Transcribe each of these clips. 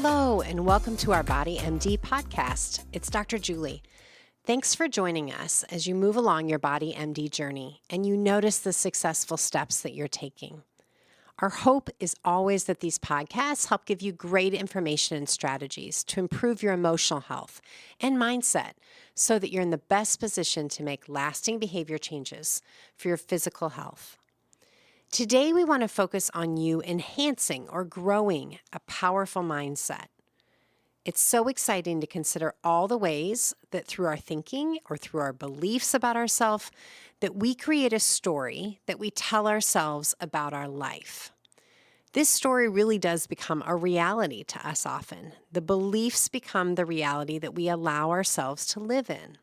Hello, and welcome to our Body MD podcast. It's Dr. Julie. Thanks for joining us as you move along your Body MD journey and you notice the successful steps that you're taking. Our hope is always that these podcasts help give you great information and strategies to improve your emotional health and mindset so that you're in the best position to make lasting behavior changes for your physical health. Today, we want to focus on you enhancing or growing a powerful mindset. It's so exciting to consider all the ways that through our thinking or through our beliefs about ourselves, that we create a story that we tell ourselves about our life. This story really does become a reality to us often. The beliefs become the reality that we allow ourselves to live in.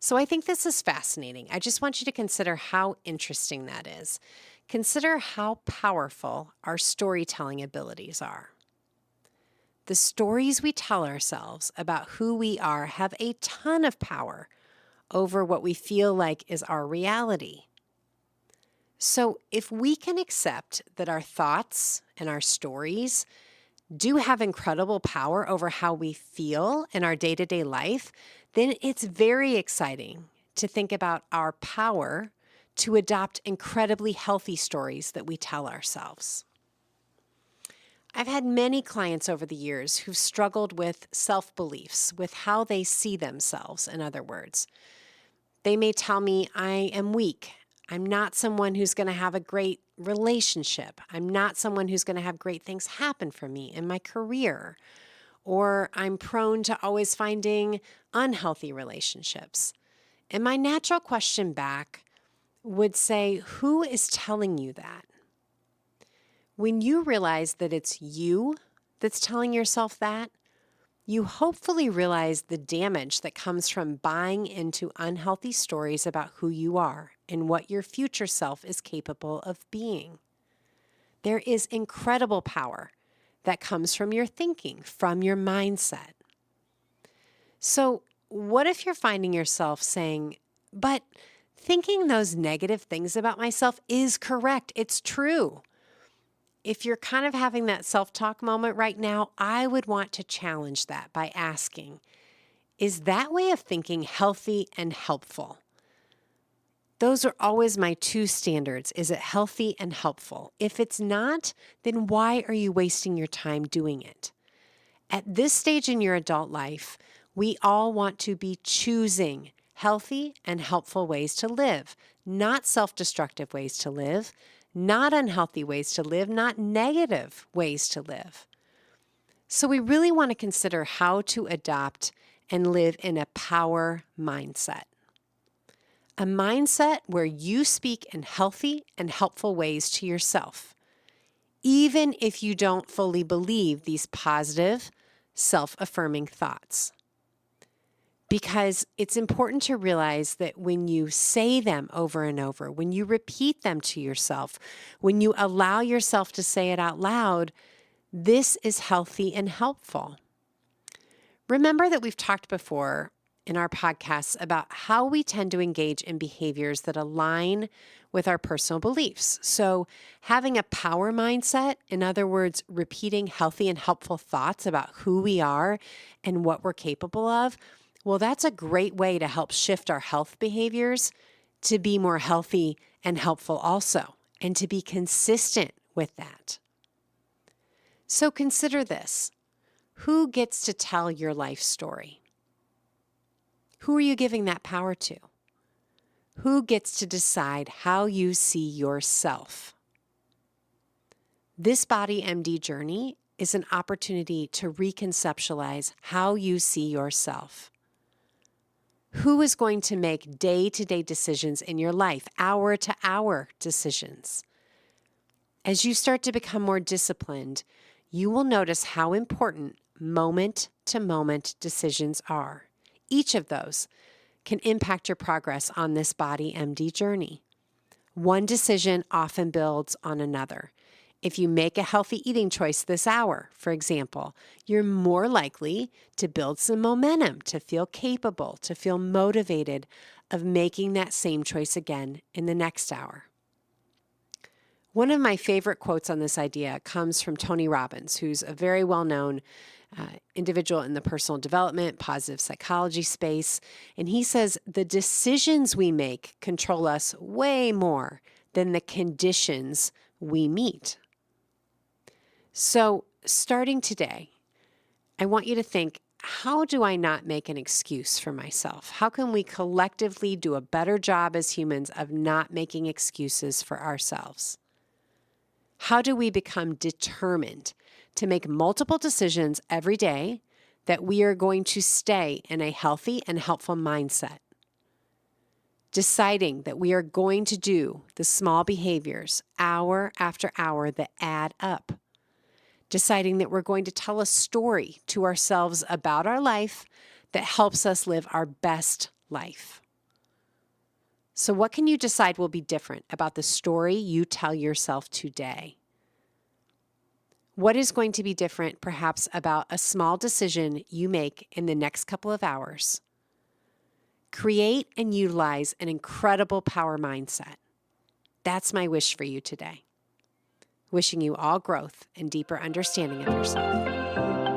So I think this is fascinating. I just want you to consider how interesting that is. Consider how powerful our storytelling abilities are. The stories we tell ourselves about who we are have a ton of power over what we feel like is our reality. So if we can accept that our thoughts and our stories do have incredible power over how we feel in our day-to-day life, then it's very exciting to think about our power to adopt incredibly healthy stories that we tell ourselves. I've had many clients over the years who've struggled with self-beliefs, with how they see themselves, in other words. They may tell me, I am weak. I'm not someone who's going to have a great relationship. I'm not someone who's going to have great things happen for me in my career. Or I'm prone to always finding unhealthy relationships. And my natural question back would say, who is telling you that? When you realize that it's you that's telling yourself that, you hopefully realize the damage that comes from buying into unhealthy stories about who you are and what your future self is capable of being. There is incredible power that comes from your thinking, from your mindset. So, what if you're finding yourself saying, but thinking those negative things about myself is correct, it's true. If you're kind of having that self-talk moment right now, I would want to challenge that by asking, is that way of thinking healthy and helpful? Those are always my two standards. Is it healthy and helpful? If it's not, then why are you wasting your time doing it? At this stage in your adult life, we all want to be choosing healthy and helpful ways to live, not self-destructive ways to live, not unhealthy ways to live, not negative ways to live. So we really want to consider how to adopt and live in a power mindset. A mindset where you speak in healthy and helpful ways to yourself, even if you don't fully believe these positive, self-affirming thoughts. Because it's important to realize that when you say them over and over, when you repeat them to yourself, when you allow yourself to say it out loud, this is healthy and helpful. Remember that we've talked before in our podcasts about how we tend to engage in behaviors that align with our personal beliefs. So having a power mindset, in other words, repeating healthy and helpful thoughts about who we are and what we're capable of, well, that's a great way to help shift our health behaviors to be more healthy and helpful also, and to be consistent with that. So consider this. Who gets to tell your life story? Who are you giving that power to? Who gets to decide how you see yourself? This Body MD journey is an opportunity to reconceptualize how you see yourself. Who is going to make day-to-day decisions in your life, hour-to-hour decisions? As you start to become more disciplined, you will notice how important moment-to-moment decisions are. Each of those can impact your progress on this Body MD journey. One decision often builds on another. If you make a healthy eating choice this hour, for example, you're more likely to build some momentum, to feel capable, to feel motivated of making that same choice again in the next hour. One of my favorite quotes on this idea comes from Tony Robbins, who's a very well-known individual in the personal development, positive psychology space. And he says, the decisions we make control us way more than the conditions we meet. So starting today, I want you to think, how do I not make an excuse for myself? How can we collectively do a better job as humans of not making excuses for ourselves? How do we become determined to make multiple decisions every day that we are going to stay in a healthy and helpful mindset? Deciding that we are going to do the small behaviors hour after hour that add up. Deciding that we're going to tell a story to ourselves about our life that helps us live our best life. So what can you decide will be different about the story you tell yourself today? What is going to be different perhaps about a small decision you make in the next couple of hours? Create and utilize an incredible power mindset. That's my wish for you today. Wishing you all growth and deeper understanding of yourself.